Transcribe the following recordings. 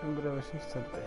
en breves instantes.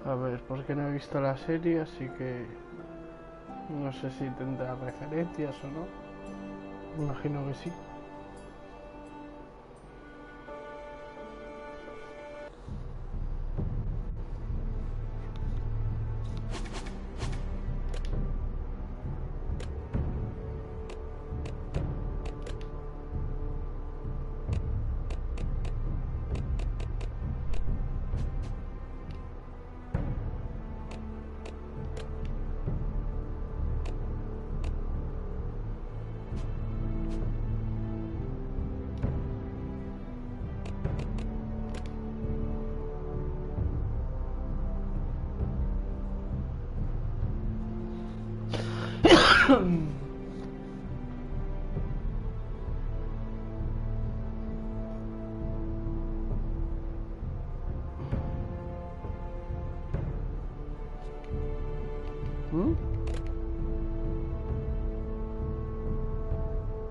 A ver, porque no he visto la serie, así que no sé si tendrá referencias o no. Imagino que sí. ¿Mm?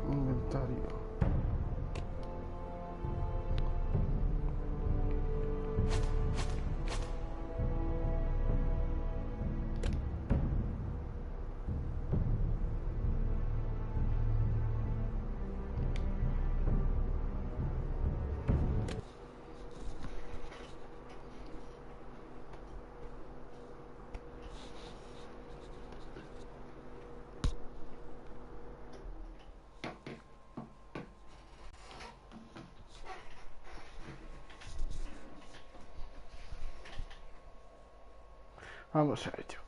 Inventario. Vamos a ello.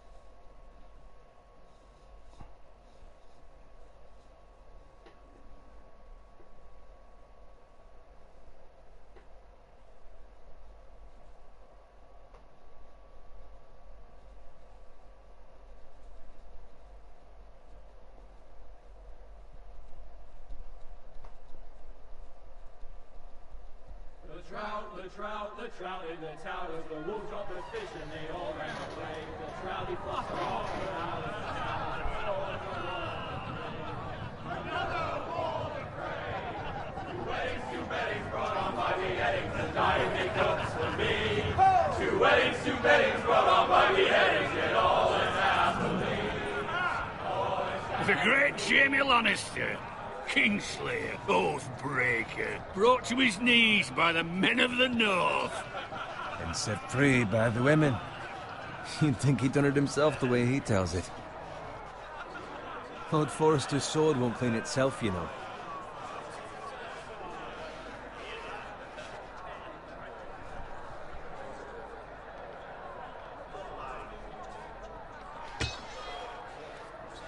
The trout in the towers, the wolves dropped the fish and they all ran away. The trout, he flopped off out of town. Another war to pray. 2 weddings, 2 beddings brought on by beheadings, and dying make notes for me. 2 weddings, 2 beddings brought on by beheadings, yet all is happily. The great Jamie Lannister, Kingslayer, Oathbreaker, brought to his knees by the men of the North. And set free by the women. You'd think he'd done it himself the way he tells it. Lord Forrester's sword won't clean itself, you know.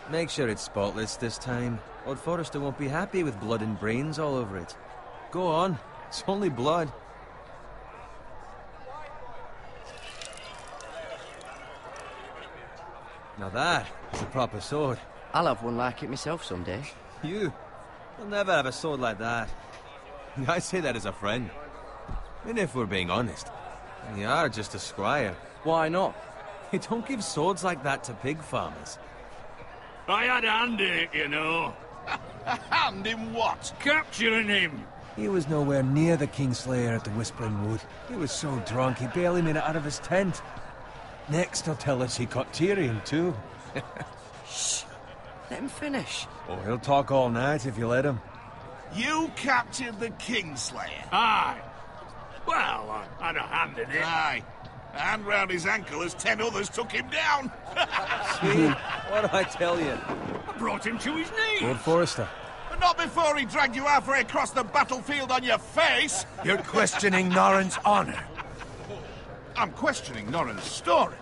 Make sure it's spotless this time. Lord Forrester won't be happy with blood and brains all over it. Go on, it's only blood. Now that is a proper sword. I'll have one like it myself someday. You'll never have a sword like that. I say that as a friend. And if we're being honest, you are just a squire. Why not? You don't give swords like that to pig farmers. I had a hand in it, you know. A hand in what? Capturing him. He was nowhere near the Kingslayer at the Whispering Wood. He was so drunk he barely made it out of his tent. Next he'll tell us he caught Tyrion too. Shh. Let him finish. Oh, he'll talk all night if you let him. You captured the Kingslayer? Aye. Well, I had a hand in it. Aye. A hand round his ankle as 10 others took him down. See? What do I tell you? I brought him to his knees. Lord Forrester, But not before he dragged you halfway across the battlefield on your face! You're questioning Norrin's honor. I'm questioning Norrin's story,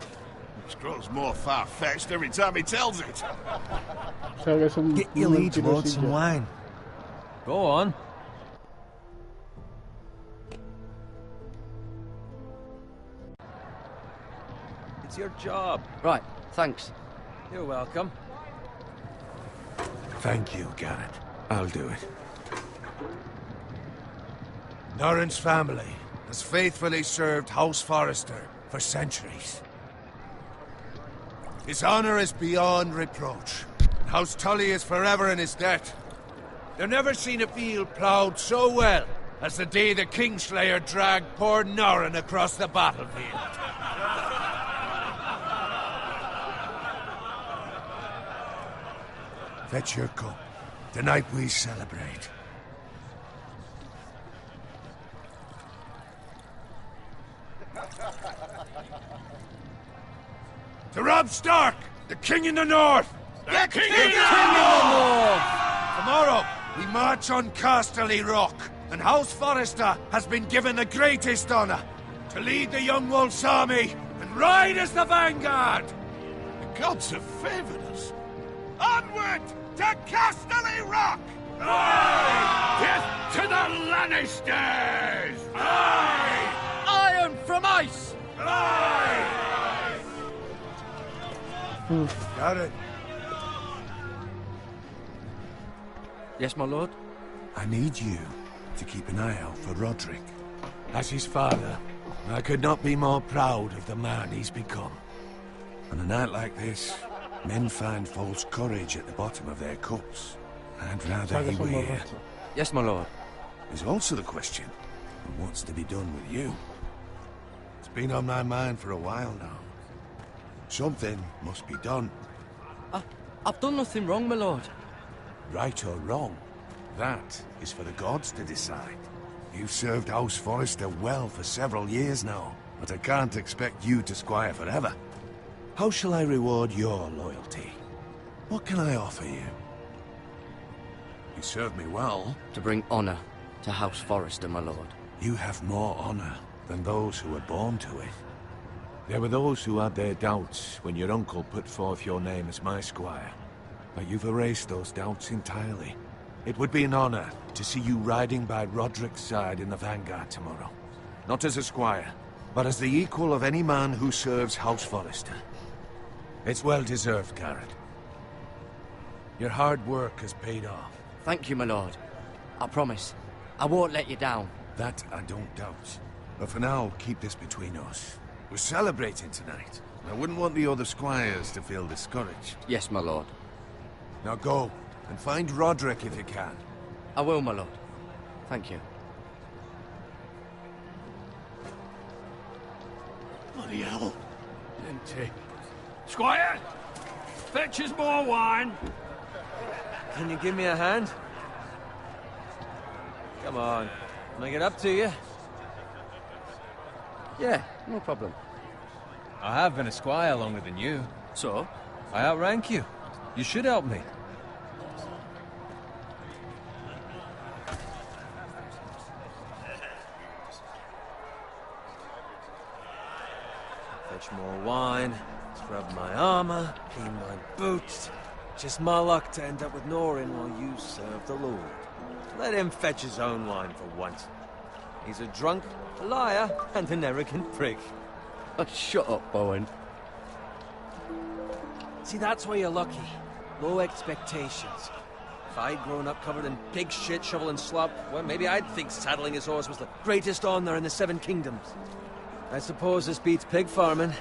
which grows more far-fetched every time he tells it. O sea que es un Get your liege lord mentirosillo. some wine. Go on. It's your job. Right, thanks. You're welcome. Thank you, Garrett. I'll do it. Norrin's family has faithfully served House Forrester for centuries. His honor is beyond reproach. House Tully is forever in his debt. They've never seen a field ploughed so well as the day the Kingslayer dragged poor Norrin across the battlefield. Fetch your cup. Tonight we celebrate. To Rob Stark, the King in the North! The King Tomorrow, we march on Casterly Rock, and House Forrester has been given the greatest honor to lead the Young Wolf's army and ride as the vanguard! The gods have favored us. Onward to Casterly Rock! Death to the Lannisters! Iron from ice! Got it. Yes, my lord? I need you to keep an eye out for Roderick. As his father, I could not be more proud of the man he's become. On a night like this, men find false courage at the bottom of their cups. I'd O rather sea que he es were un here. borracho. Yes, my lord. There's also the question of what's to be done with you. It's been on my mind for a while now. Something must be done, I've done nothing wrong, my lord. right or wrong. That is for the gods to decide. You've served House Forrester well for several years now, but I can't expect you to squire forever. How shall I reward your loyalty? What can I offer you? You served me well. To bring honor to House Forrester, my lord. You have more honor than those who were born to it. There were those who had their doubts when your uncle put forth your name as my squire. But you've erased those doubts entirely. It would be an honor to see you riding by Roderick's side in the vanguard tomorrow. Not as a squire, but as the equal of any man who serves House Forrester. It's well deserved, Garrett. Your hard work has paid off. Thank you, my lord. I promise. I won't let you down. That I don't doubt. But for now, keep this between us. We're celebrating tonight. I wouldn't want the other squires to feel discouraged. Yes, my lord. Now go, and find Roderick if you can. I will, my lord. Thank you. Bloody hell. Empty. Squire! Fetch us more wine! Can you give me a hand? Come on. Can I get up to you? Yeah, no problem. I have been a squire longer than you. So? I outrank you. You should help me. Fetch more wine, scrub my armor, clean my boots. Just my luck to end up with Norrin while you serve the Lord. Let him fetch his own wine for once. He's a drunk, a liar, and an arrogant prick. Oh, shut up, Bowen. See, that's why you're lucky. Low expectations. If I'd grown up covered in pig shit, shovel and slop, well, maybe I'd think saddling his horse was the greatest honor in the Seven Kingdoms. I suppose this beats pig farming.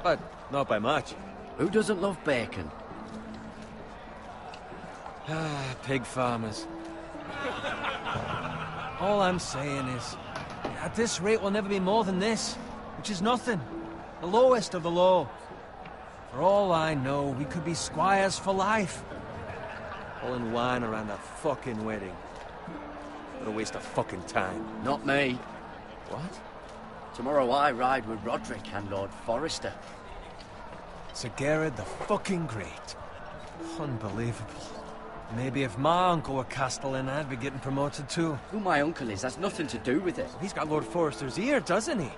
But not by much. Who doesn't love bacon? Ah, pig farmers. All I'm saying is, at this rate we'll never be more than this, which is nothing. The lowest of the low. For all I know, we could be squires for life. Pulling wine around a fucking wedding. What a waste of fucking time. Not me. What? Tomorrow I ride with Roderick and Lord Forrester. Sir Gerard the fucking Great. Unbelievable. Maybe if my uncle were Castellan, I'd be getting promoted too. Who my uncle is has nothing to do with it. He's got Lord Forrester's ear, doesn't he?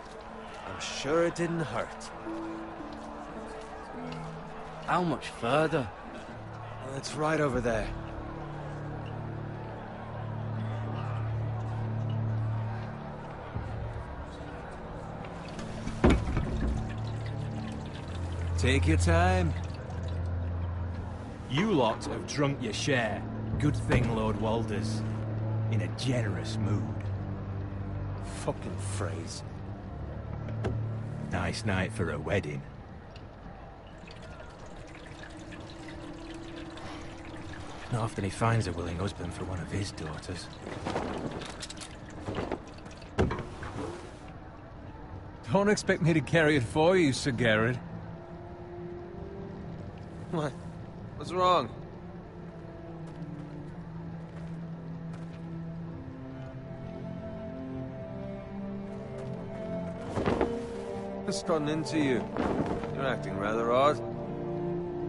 I'm sure it didn't hurt. How much further? Well, it's right over there. Take your time. You lot have drunk your share. Good thing Lord Walder's in a generous mood. Fucking phrase. Nice night for a wedding. Not often he finds a willing husband for one of his daughters. Don't expect me to carry it for you, Sir Garrett. What? What's wrong? What's gotten into you? You're acting rather odd.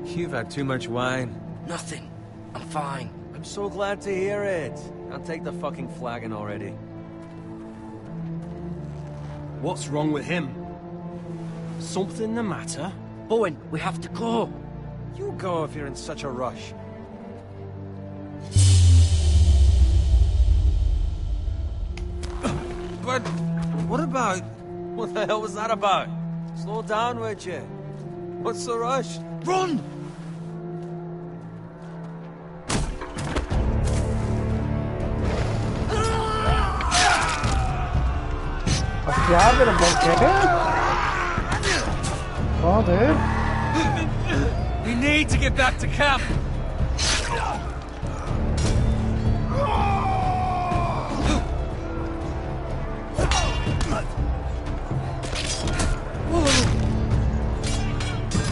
You've had too much wine. Nothing. I'm fine. I'm so glad to hear it. I'll take the fucking flagon already. What's wrong with him? Something the matter? Bowen, we have to go. You go if you're in such a rush. But what about... What the hell was that about? Slow down, would you? What's the rush? Run! Pero ¿por qué? Joder. We need to get back to camp.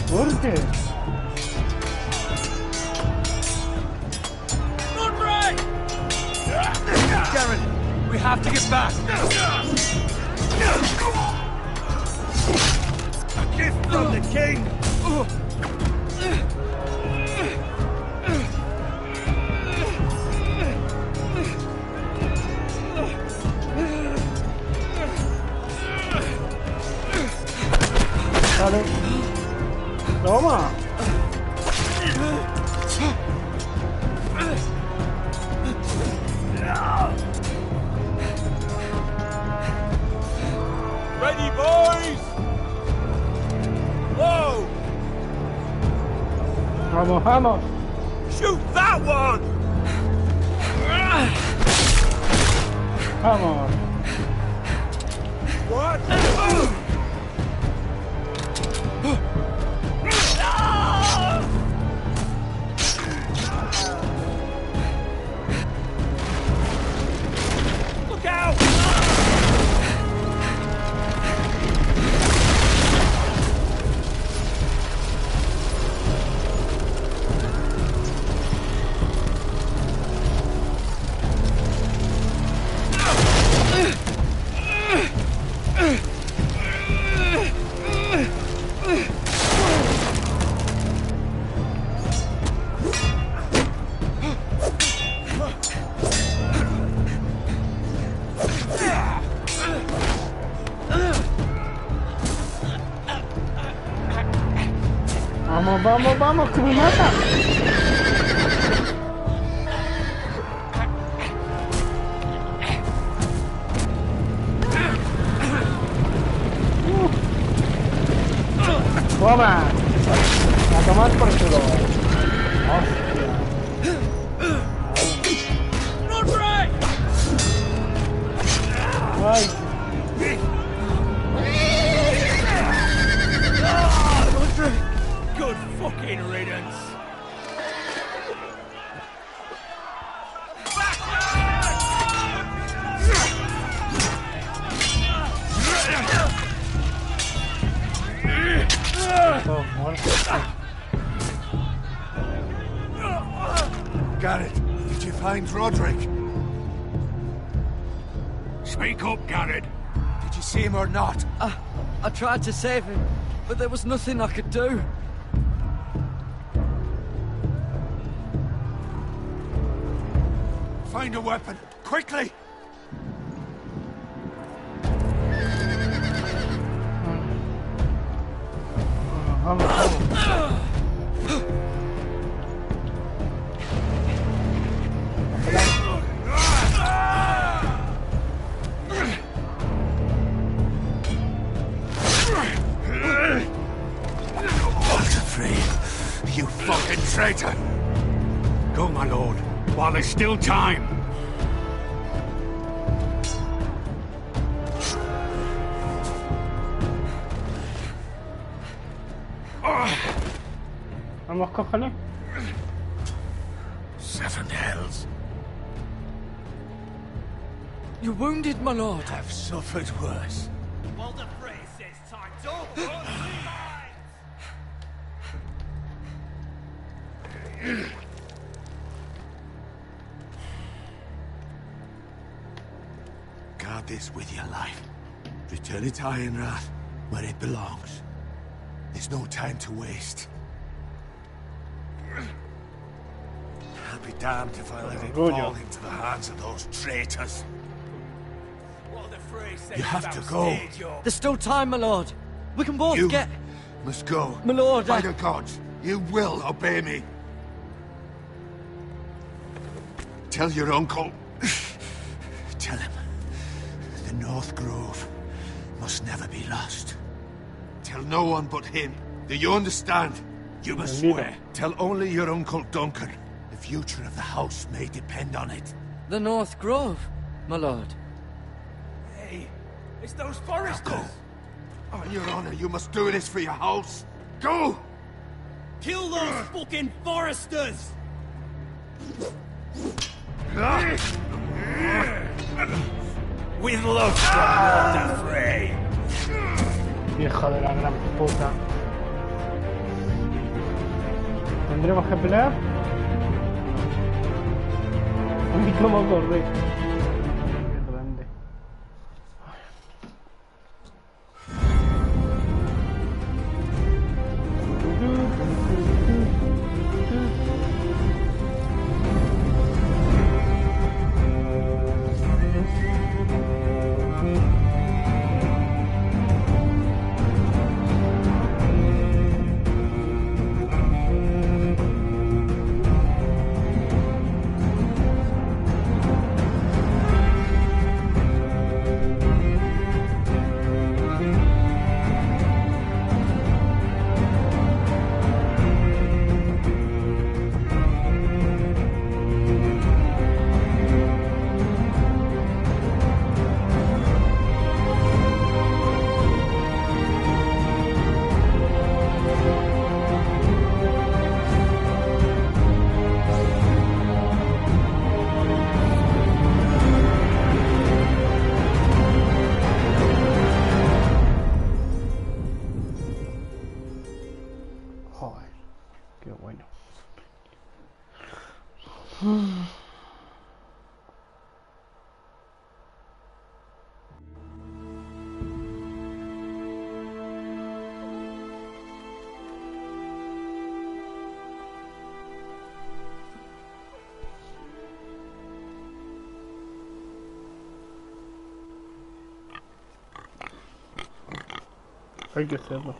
¿Por qué? Run, Ray! Garen, we have to get back. A gift from the king! Vale. Toma. Ready, boys! Whoa! Vamos, vamos. Shoot that one! Vamos. What? Look out! Vamos, vamos, vamos, que me mata. Toma. A tomar por culo. Hostia. Ay. Good fucking riddance! Oh, muerto. Garrett, did you find Roderick? Speak up, Garrett. Did you see him or not? I tried to save him, but there was nothing I could do. Find a weapon, quickly! Vamos, vamos. You fucking traitor! Go, my lord, while there's still time. Vamos, cojones. 7 hells. You're wounded, my lord. I've suffered worse. Well, the phrase says time's over. Guard this with your life. Return it to Ironrath, where it belongs. There's no time to waste. I'll be damned if I let it fall into the hands of those traitors. Well, the phrase says You have to go. There's still time, my lord. We can both You get... must go. My lord, By the gods, you will obey me. Tell your uncle. Tell him. The North Grove must never be lost. Tell no one but him. Do you understand? You must swear. Tell only your Uncle Duncan. The future of the house may depend on it. The North Grove, my lord. Hey, it's those Now foresters. go. On your honor, you must do this for your house. Go! Kill those fucking foresters. With love from Lord Frey. Hijo de la gran puta. ¿Tendremos que pelear? Ay, cómo corre. Qué grande. Joder, qué bueno. Hay que hacerlo.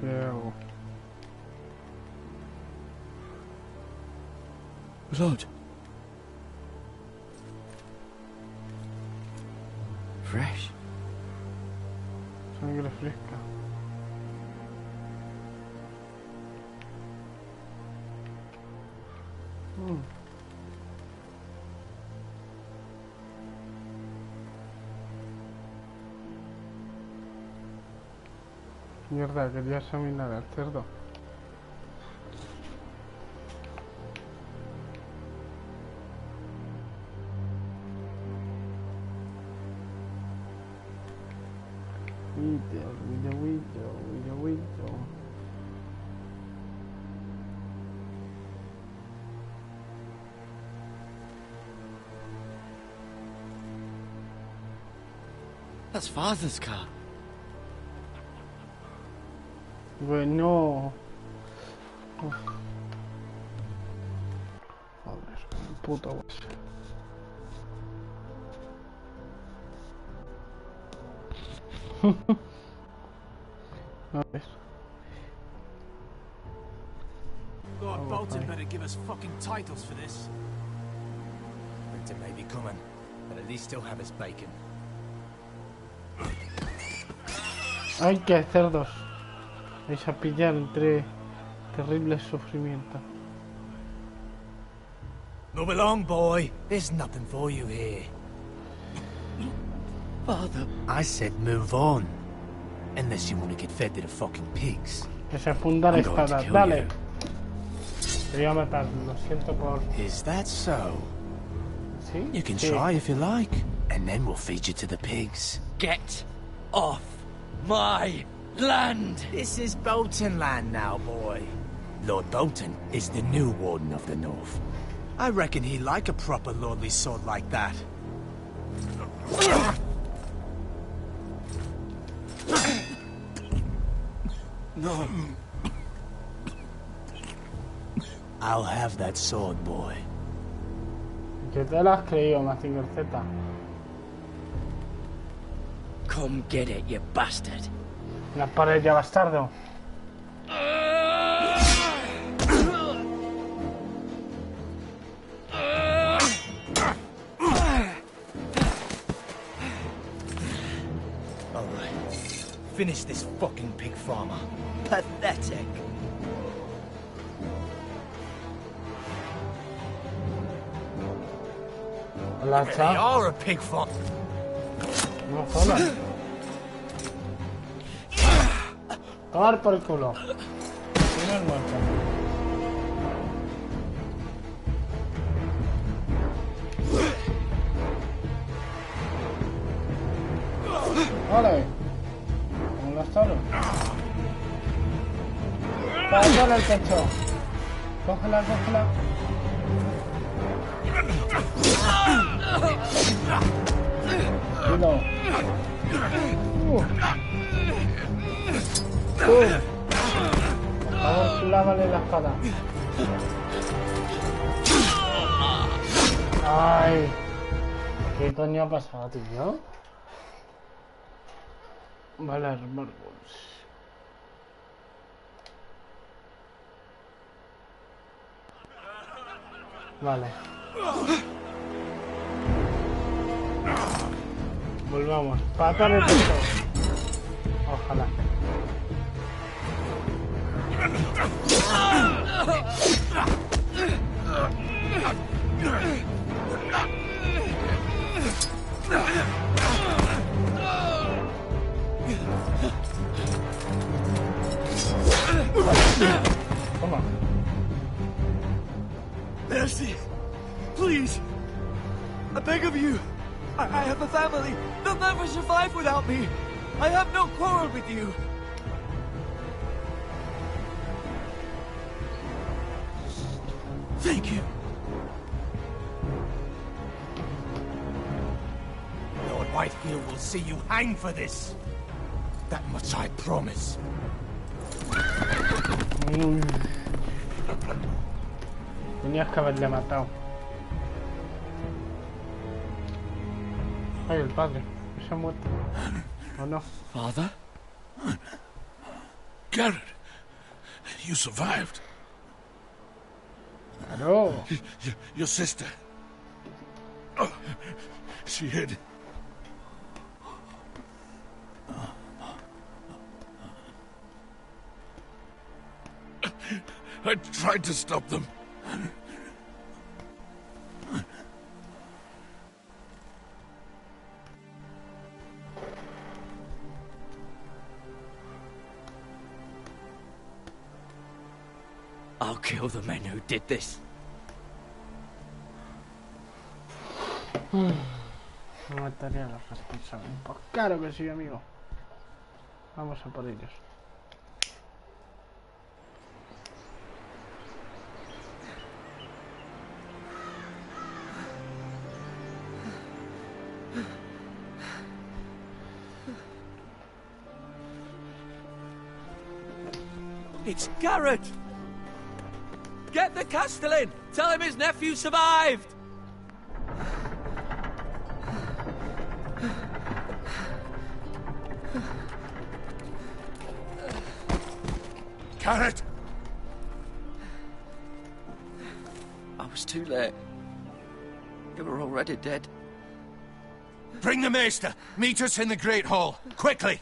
¿Qué hago? Lord. Fresh. Sangre fresca. Mierda, quería examinar al cerdo. Video. That's Father's car. Bueno. Uf. Joder, puto guas. A ver. Lord Bolton better give us fucking titles for this. Winter may be coming, but at least he'll have his bacon. Ay, que cerdos. Vais a pillar entre terribles sufrimientos. Move along, boy. There's nothing for you here. Father. I said move on. Unless you want to get fed to the fucking pigs. Que se funda la I'm going to espada. kill Dale. you. Te voy a matar. Lo siento por... Is that so? ¿Sí? You can Sí. try if you like. And then we'll feed you to the pigs. Get off my land! This is Bolton land now, boy. Lord Bolton is the new Warden of the North. I reckon he'd like a proper lordly sword like that. No. I'll have that sword, boy. Que te lo has creído, Mazinger Z. Come get it, you bastard. Las paredes ya, bastardo. Alright. Finish this fucking pig farmer. Pathetic. La They hacha. are a pig farm. No jodas. Tomar por el culo. Tienes muerto. Vale. ¿Cómo lo has dado? Pásale el techo. Cógela, cógela. Cuidado. Por favor, clávale la espada. Ay. ¿Qué coño ha pasado, tío? Vale, hermanos. Vale. Volvamos. Pata de pecho. Ojalá. Toma. Mercy! Please! I beg of you! I have a family! They'll never survive without me! I have no quarrel with you! Thank you! Lord Whitehill will see you hang for this! That much I promise. Tenías que haberle matado. Ay, el padre. Se ha muerto. ¿O no? Father? Garrett, you survived. Claro. Your sister. Oh, she hid. I tried to stop them. I'll kill the men who did this. No mataría a los responsables. Pues claro que sí, amigo. Vamos a por ellos. It's Garrett! Get the Castellan! Tell him his nephew survived! Garrett! I was too late. You were already dead. Bring the Maester! Meet us in the Great Hall! Quickly!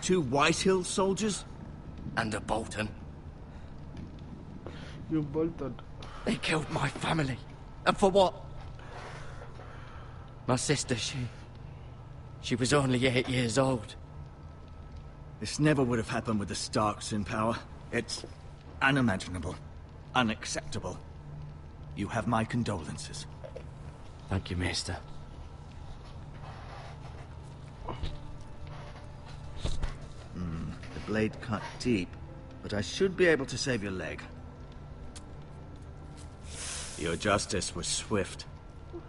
Two Whitehill soldiers? And a Bolton. You Bolton. They killed my family. And for what? My sister, she was only 8 years old. This never would have happened with the Starks in power. It's unimaginable. Unacceptable. You have my condolences. Thank you, Maester. The blade cut deep, but I should be able to save your leg. Your justice was swift.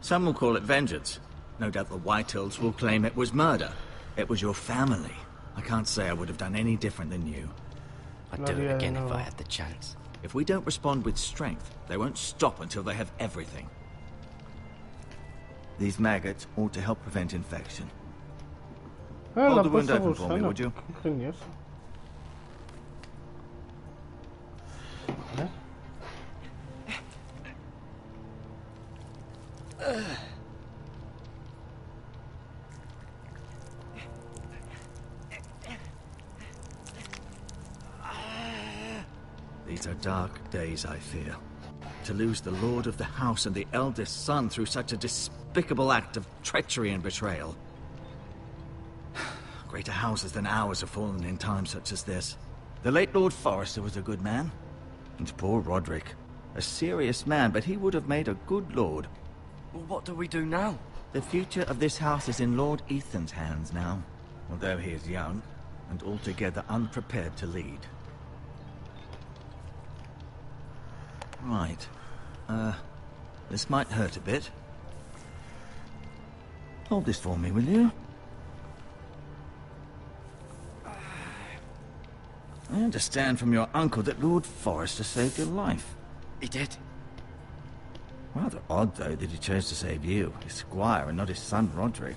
Some will call it vengeance. No doubt the Whitehills will claim it was murder. It was your family. I can't say I would have done any different than you. I'd do it again if I had the chance. If we don't respond with strength, they won't stop until they have everything. These maggots ought to help prevent infection. Hold the wound open for me, would you? Ingenioso. These are dark days, I fear. To lose the lord of the house and the eldest son through such a despicable act of treachery and betrayal. Greater houses than ours have fallen in times such as this. The late Lord Forrester was a good man. And poor Roderick. A serious man, but he would have made a good lord. Well, what do we do now? The future of this house is in Lord Ethan's hands now. Although he is young, and altogether unprepared to lead. Right. This might hurt a bit. Hold this for me, will you? I understand from your uncle that Lord Forrester saved your life. He did. Rather odd, though, that he chose to save you, his squire, and not his son Roderick.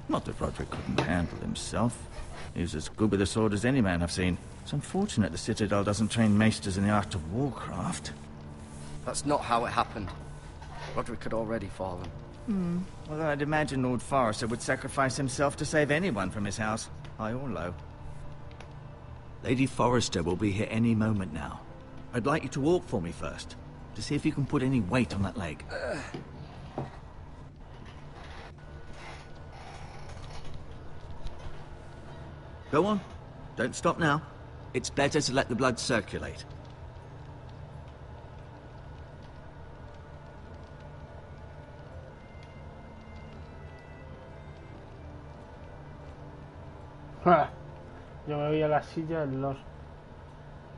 Not that Roderick couldn't handle himself. He was as good with a sword as any man I've seen. It's unfortunate the Citadel doesn't train maesters in the art of warcraft. That's not how it happened. Roderick had already fallen. Although I'd imagine Lord Forrester would sacrifice himself to save anyone from his house, high or low. Lady Forrester will be here any moment now. I'd like you to walk for me first, to see if you can put any weight on that leg. Go on. Don't stop now. It's better to let the blood circulate. ¡Ja! Yo me voy a la silla en los...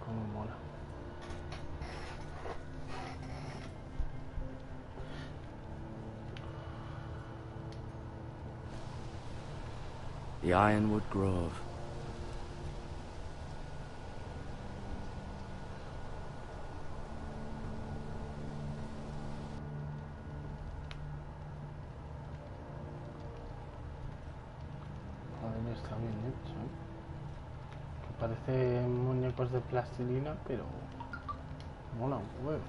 Como mola. The Ironwood Grove. Joder, está bien hecho, ¿eh? Que parecen muñecos de plastilina, pero mola un huevo.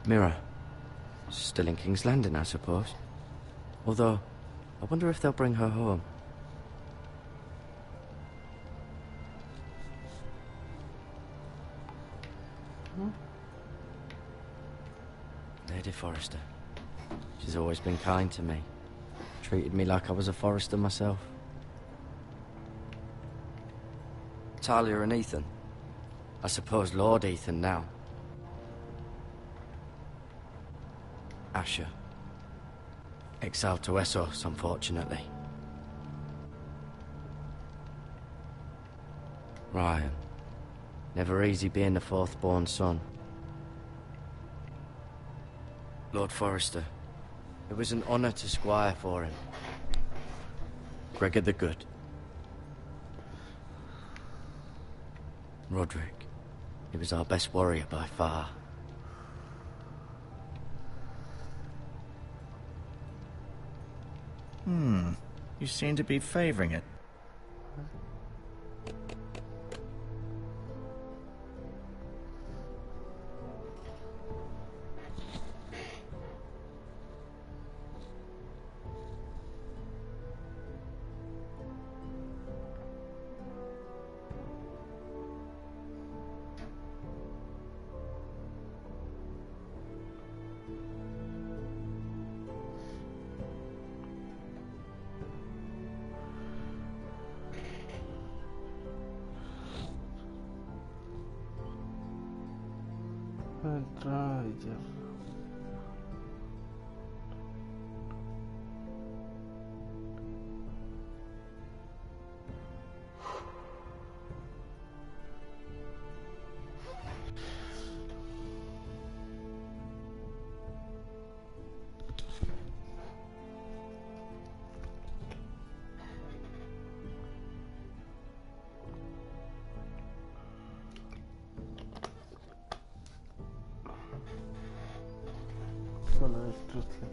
Mirror. Still in King's Landing, I suppose. Although, I wonder if they'll bring her home. Lady Forrester. She's always been kind to me. Treated me like I was a Forrester myself. Talia and Ethan. I suppose Lord Ethan now. Asher. Exiled to Essos, unfortunately. Ryan. Never easy being the fourth-born son. Lord Forrester, it was an honor to squire for him. Gregor the Good. Roderick, he was our best warrior by far. You seem to be favoring it. Ryder. Con la destrucción.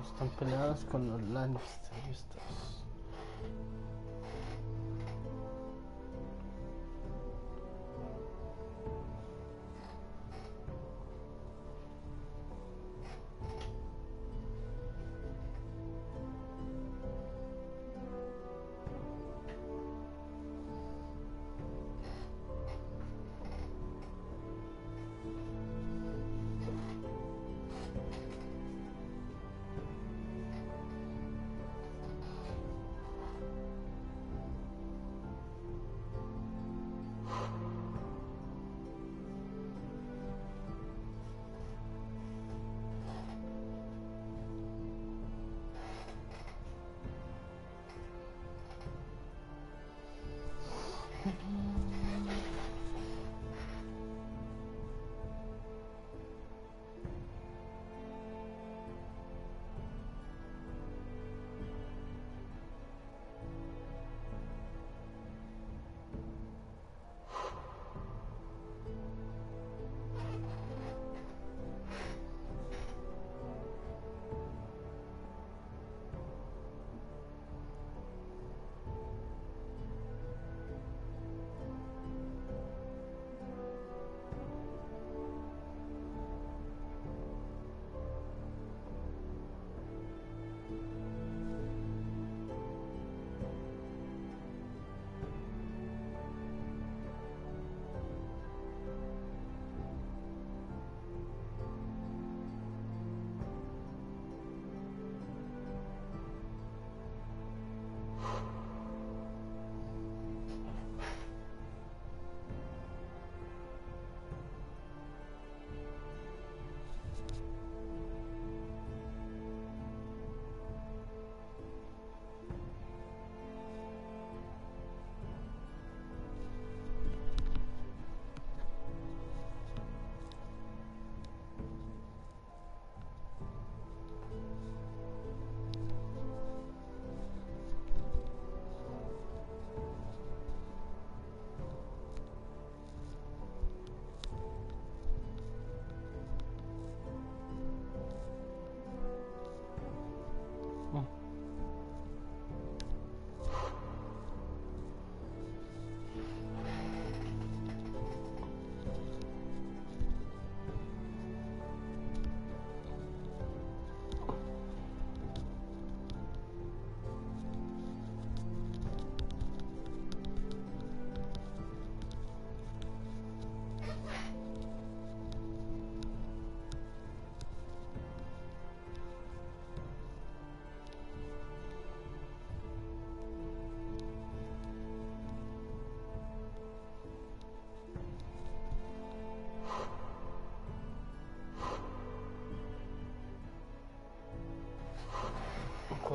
Están peleadas con los Lannister estos.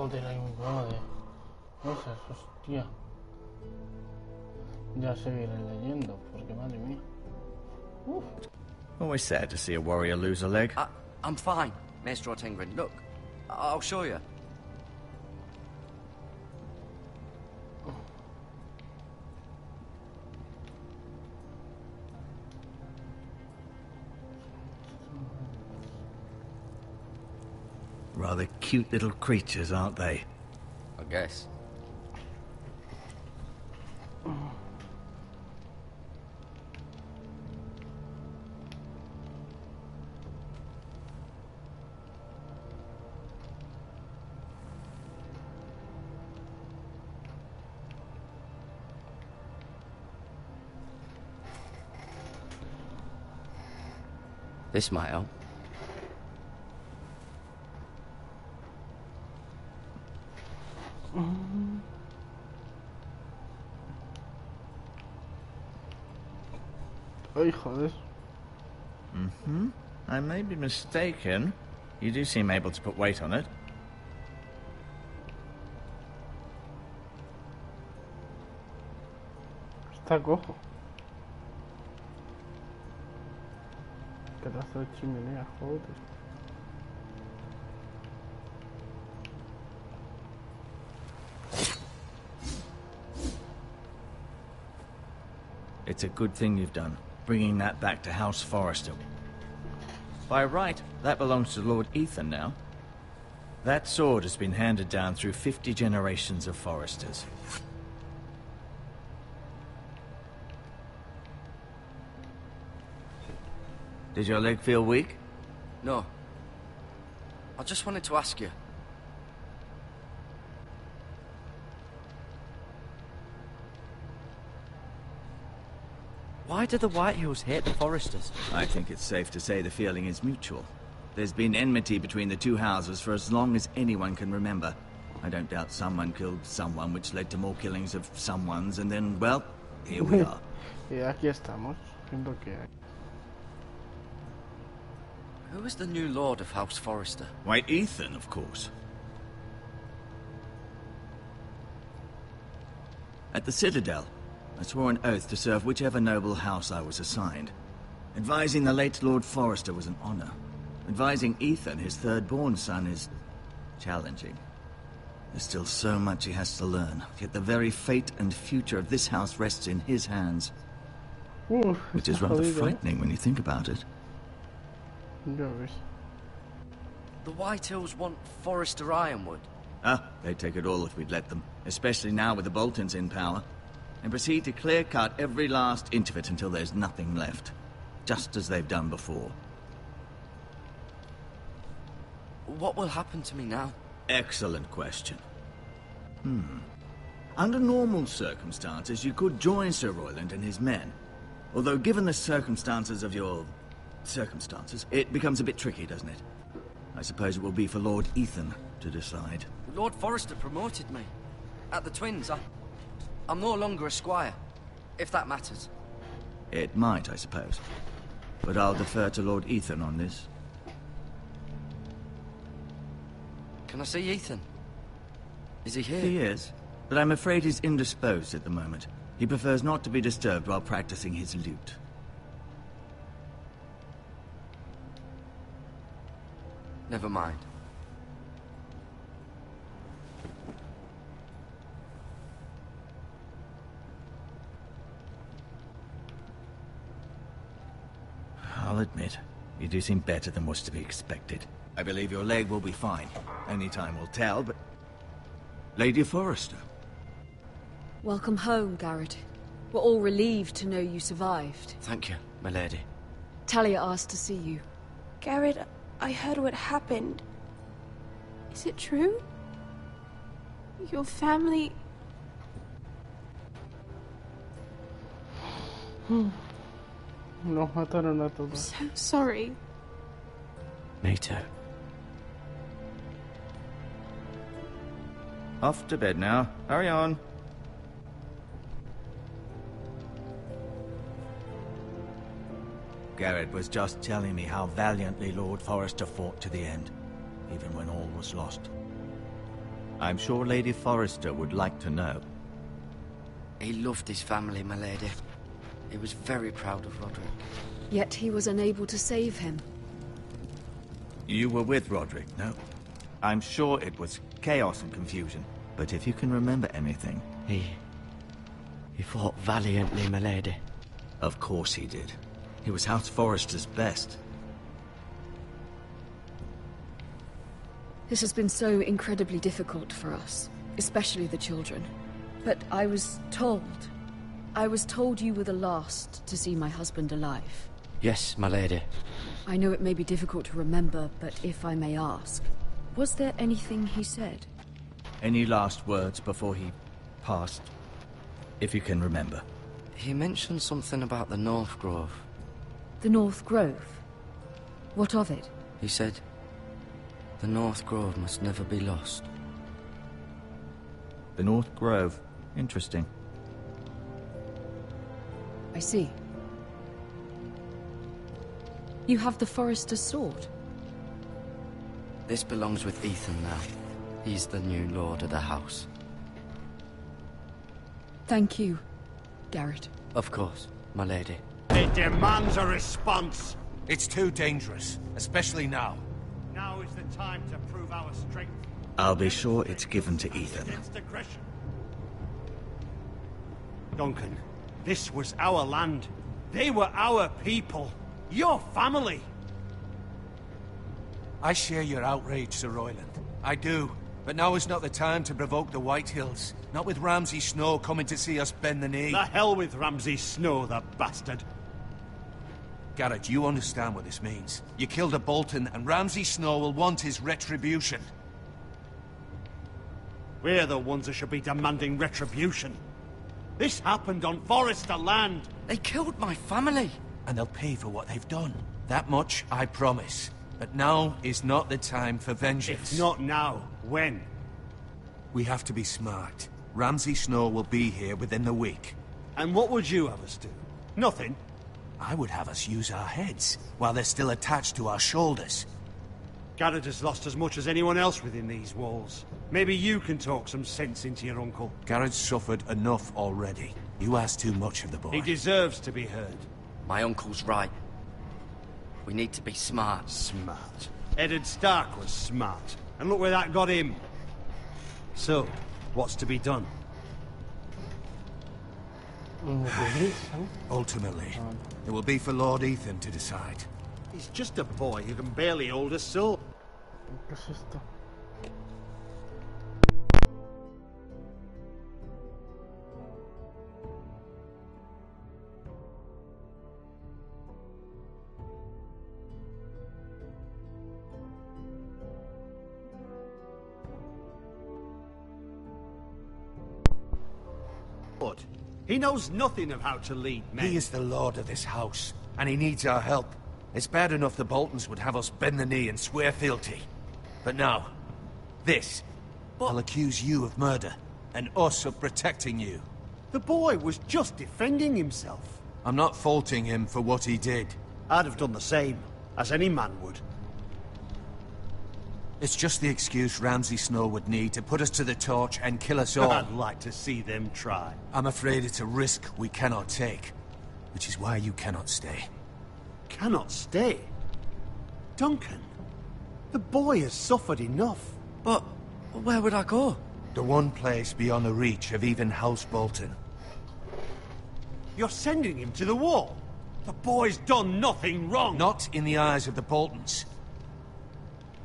Joder, hay un montón de cosas, hostia. Ya seguiré leyendo, porque madre mía. Uf. Always sad to see a warrior lose a leg. I'm fine, Maestro Tingrin. Look, I'll show you. Rather cute little creatures, aren't they? I guess. This might help. Ay, joder. I may be mistaken. You do seem able to put weight on it. Está cojo. Pedazo de chimenea, joder. It's a good thing you've done, bringing that back to House Forrester. By right, that belongs to Lord Ethan now. That sword has been handed down through 50 generations of Forresters. Did your leg feel weak? No. I just wanted to ask you. Why do the Whitehills hate the Forresters? I think it's safe to say the feeling is mutual. There's been enmity between the two houses for as long as anyone can remember. I don't doubt someone killed someone, which led to more killings of someones, and then, well, here we are. Y aquí estamos, viendo que hay. Who is the new Lord of House Forrester? Why, Ethan, of course. At the Citadel, I swore an oath to serve whichever noble house I was assigned. Advising the late Lord Forrester was an honor. Advising Ethan, his third-born son, is challenging. There's still so much he has to learn, yet the very fate and future of this house rests in his hands. Which is rather frightening when you think about it. Ya ves. The Whitehills want Forrester Ironwood. Ah, they'd take it all if we'd let them, especially now with the Boltons in power, and proceed to clear-cut every last inch of it until there's nothing left, just as they've done before. What will happen to me now? Excellent question. Under normal circumstances, you could join Sir Royland and his men. Although given the circumstances of your... circumstances, it becomes a bit tricky, doesn't it? I suppose it will be for Lord Ethan to decide. Lord Forrester promoted me. At the Twins, I'm no longer a squire, if that matters. It might, I suppose. But I'll defer to Lord Ethan on this. Can I see Ethan? Is he here? He is, but I'm afraid he's indisposed at the moment. He prefers not to be disturbed while practicing his lute. Never mind. I'll admit, you do seem better than was to be expected. I believe your leg will be fine. Only time will tell, but... Lady Forrester. Welcome home, Garrett. We're all relieved to know you survived. Thank you, my lady. Talia asked to see you. Garrett, I heard what happened. Is it true? Your family... Nos mataron a todos. So sorry. Me too. Off to bed now. Hurry on. Garrett was just telling me how valiantly Lord Forrester fought to the end, even when all was lost. I'm sure Lady Forrester would like to know. He loved his family, my lady. He was very proud of Roderick. Yet he was unable to save him. You were with Roderick, no? I'm sure it was chaos and confusion. But if you can remember anything... He fought valiantly, my lady. Of course he did. He was House Forrester's best. This has been so incredibly difficult for us, especially the children. But I was told you were the last to see my husband alive. Yes, my lady. I know it may be difficult to remember, but if I may ask, was there anything he said? Any last words before he passed? If you can remember. He mentioned something about the North Grove. The North Grove? What of it? He said, the North Grove must never be lost. The North Grove. Interesting. I see. You have the Forester's sword. This belongs with Ethan now. He's the new lord of the house. Thank you, Garrett. Of course, my lady. It demands a response. It's too dangerous, especially now. Now is the time to prove our strength. I'll be sure it's given to Ethan. Against aggression. Duncan, this was our land. They were our people. Your family. I share your outrage, Sir Royland. I do. But now is not the time to provoke the White Hills. Not with Ramsay Snow coming to see us bend the knee. The hell with Ramsay Snow, the bastard. Garrett, you understand what this means. You killed a Bolton, and Ramsay Snow will want his retribution. We're the ones that should be demanding retribution. This happened on Forrester land. They killed my family. And they'll pay for what they've done. That much, I promise. But now is not the time for vengeance. If not now, when? We have to be smart. Ramsay Snow will be here within the week. And what would you have us do? Nothing? I would have us use our heads, while they're still attached to our shoulders. Garrett has lost as much as anyone else within these walls. Maybe you can talk some sense into your uncle. Garrett's suffered enough already. You ask too much of the boy. He deserves to be heard. My uncle's right. We need to be smart. Smart. Eddard Stark was smart. And look where that got him. So, what's to be done? Ultimately, it will be for Lord Ethan to decide. He's just a boy who can barely hold a sword. ¿Qué es esto? He knows nothing of how to lead men. He is the lord of this house, and he needs our help. It's bad enough the Boltons would have us bend the knee and swear fealty. But now, this. I'll accuse you of murder, and us of protecting you. The boy was just defending himself. I'm not faulting him for what he did. I'd have done the same, as any man would. It's just the excuse Ramsay Snow would need to put us to the torch and kill us all. I'd like to see them try. I'm afraid it's a risk we cannot take, which is why you cannot stay. Cannot stay? Duncan, the boy has suffered enough. But where would I go? The one place beyond the reach of even House Bolton. You're sending him to the wall? The boy's done nothing wrong. Not in the eyes of the Boltons.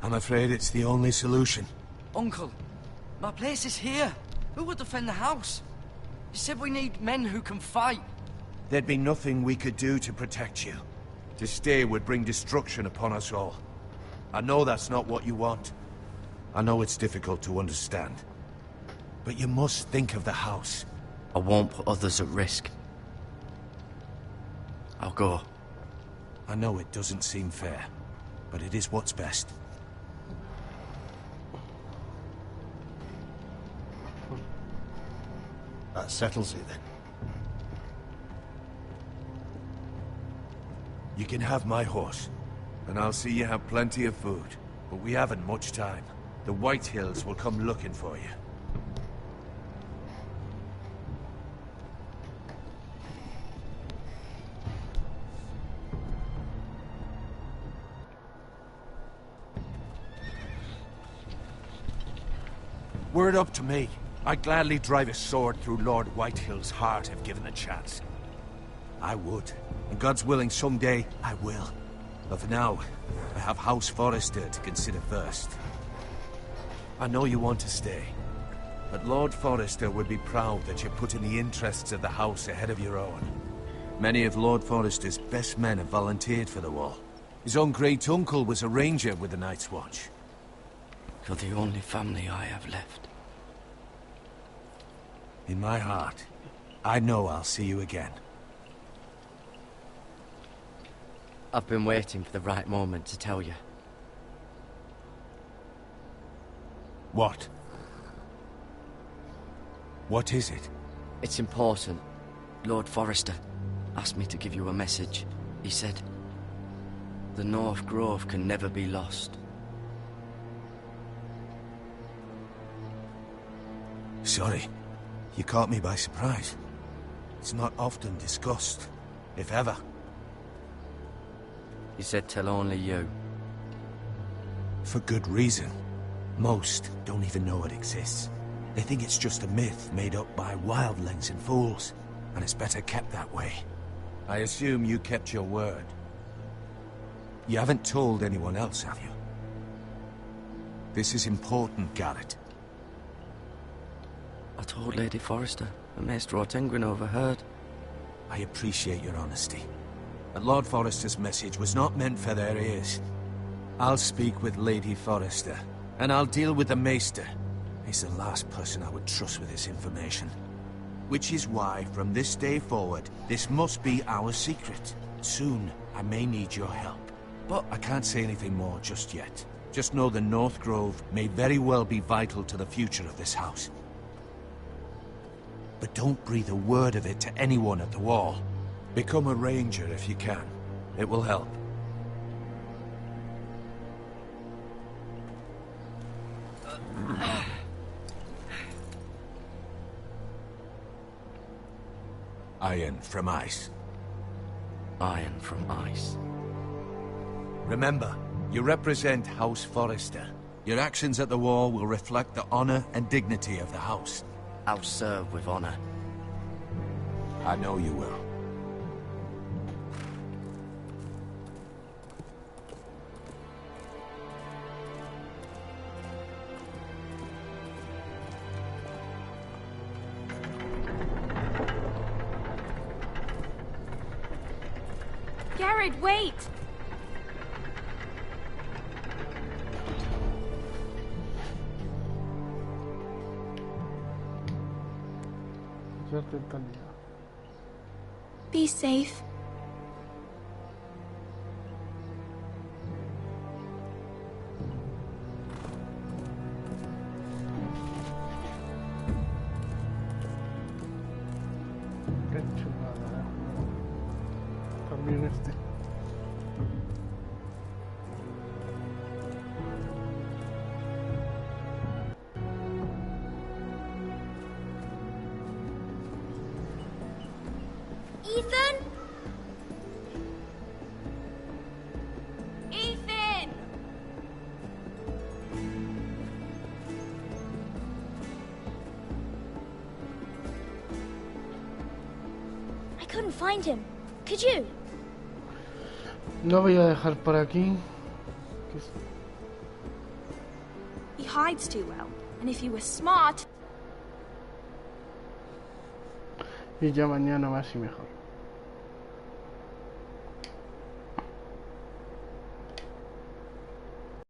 I'm afraid it's the only solution. Uncle, my place is here. Who will defend the house? You said we need men who can fight. There'd be nothing we could do to protect you. To stay would bring destruction upon us all. I know that's not what you want. I know it's difficult to understand. But you must think of the house. I won't put others at risk. I'll go. I know it doesn't seem fair, but it is what's best. That settles it then. You can have my horse, and I'll see you have plenty of food, but we haven't much time. the White Hills will come looking for you. Were it up to me, I'd gladly drive a sword through Lord Whitehill's heart if given the chance. I would, and God's willing someday I will. But for now, I have House Forrester to consider first. I know you want to stay, but Lord Forrester would be proud that you're putting the interests of the house ahead of your own. Many of Lord Forrester's best men have volunteered for the war. His own great-uncle was a ranger with the Night's Watch. You're the only family I have left. In my heart, I know I'll see you again. I've been waiting for the right moment to tell you. What? What is it? It's important. Lord Forrester asked me to give you a message. He said, the North Grove can never be lost. Sorry. You caught me by surprise. It's not often discussed, if ever. He said tell only you. For good reason. Most don't even know it exists. They think it's just a myth made up by wildlings and fools, and it's better kept that way. I assume you kept your word. You haven't told anyone else, have you? This is important, Garrett. I told Lady Forrester, and Maester Ortengrin overheard. I appreciate your honesty. But Lord Forrester's message was not meant for their ears. I'll speak with Lady Forrester, and I'll deal with the Maester. He's the last person I would trust with this information. Which is why, from this day forward, this must be our secret. Soon, I may need your help. But I can't say anything more just yet. Just know the North Grove may very well be vital to the future of this house. But don't breathe a word of it to anyone at the Wall. Become a ranger if you can. It will help. Iron from ice. Iron from ice. Remember, you represent House Forrester. Your actions at the Wall will reflect the honor and dignity of the house. I'll serve with honor. I know you will. Garrett, wait! Be safe. Qué chulada, También este. Ethan? Ethan! I couldn't find him. Could you? Lo voy a dejar por aquí. He hides too well, and if he was smart... Y ya mañana más y mejor.